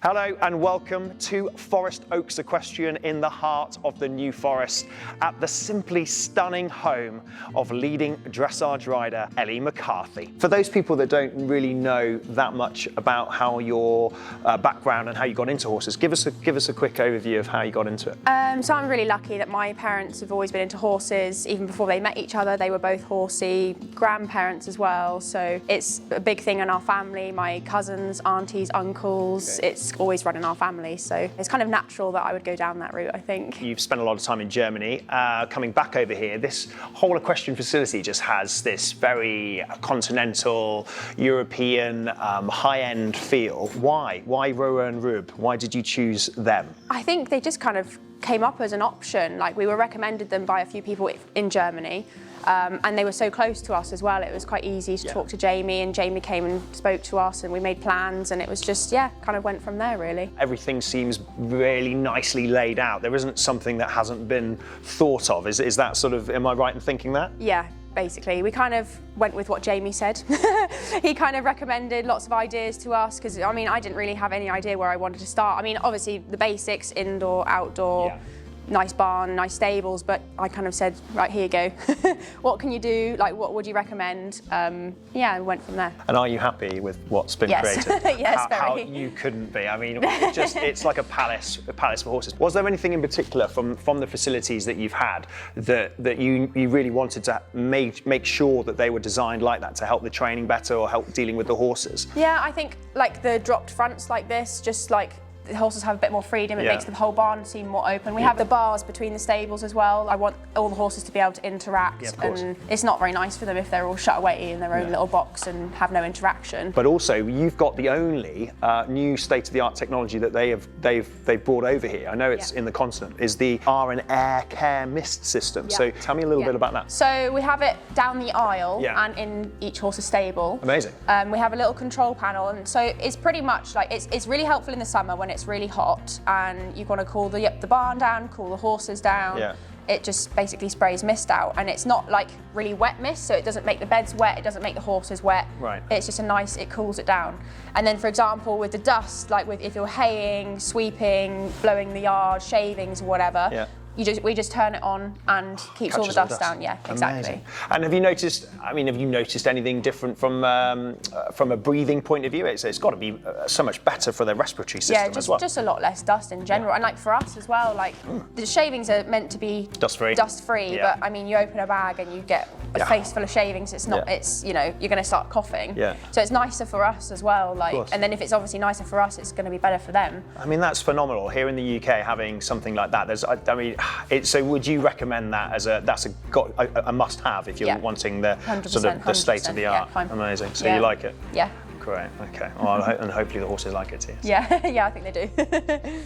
Hello and welcome to Forest Oaks Equestrian in the heart of the New Forest at the simply stunning home of leading dressage rider Ellie McCarthy. For those people that don't really know that much about how your background and how you got into horses, give us a quick overview of how you got into it. So I'm really lucky that my parents have always been into horses. Even before they met each other, they were both horsey, grandparents as well. So it's a big thing in our family, my cousins, aunties, uncles. Okay. It's always run in our family, so it's kind of natural that I would go down that route, I think. You've spent a lot of time in Germany. Coming back over here, this whole equestrian facility just has this very continental, European, high-end feel. Why? Why Röwer Rüb? Why did you choose them? I think they just kind of came up as an option. Like, we were recommended them by a few people in Germany. And they were so close to us as well, it was quite easy to talk to Jamie, and Jamie came and spoke to us and we made plans, and it was just, kind of went from there really. Everything seems really nicely laid out. There isn't something that hasn't been thought of. Is that sort of, am I right in thinking that? Yeah, basically. We kind of went with what Jamie said. He kind of recommended lots of ideas to us because, I mean, I didn't really have any idea where I wanted to start. I mean, obviously the basics, indoor, outdoor, nice barn, nice stables, but I kind of said, right, here you go. What can you do? Like, what would you recommend? I went from there. And are you happy with what's been created? Yes, how very. You couldn't be. I mean, it's like a palace for horses. Was there anything in particular from the facilities that you've had that you really wanted to make sure that they were designed like that to help the training better or help dealing with the horses? Yeah, I think like the dropped fronts like this, just like the horses have a bit more freedom, it makes the whole barn seem more open. We have the bars between the stables as well. I want all the horses to be able to interact, and it's not very nice for them if they're all shut away in their own little box and have no interaction. But also, you've got the only new state-of-the-art technology that they've brought over here. I know it's in the continent, is the Air Care Mist system. So tell me a little bit about that. So we have it down the aisle and in each horse's stable. Amazing. We have a little control panel, and so it's pretty much like it's really helpful in the summer when it's really hot and you want to cool the barn down, cool the horses down. It just basically sprays mist out, and it's not like really wet mist, so it doesn't make the beds wet, it doesn't make the horses wet. Right. It's just it cools it down. And then, for example, with the dust, like if you're haying, sweeping, blowing the yard, shavings, whatever, we just turn it on and keeps all the dust down. Yeah, exactly. Amazing. And have you noticed anything different from a breathing point of view? It's got to be so much better for the respiratory system as well. Just a lot less dust in general, and like for us as well. Like the shavings are meant to be dust-free. But I mean, you open a bag and you get a face full of shavings. It's not. It's you're going to start coughing. So it's nicer for us as well. Like, and then if it's obviously nicer for us, it's going to be better for them. I mean, that's phenomenal here in the UK having something like that. So would you recommend that as a must-have if you're wanting the sort of the state of the art? Amazing. So you like it? Yeah. Great. Okay. Well, and hopefully the horses like it too. Yeah. Yeah, I think they do.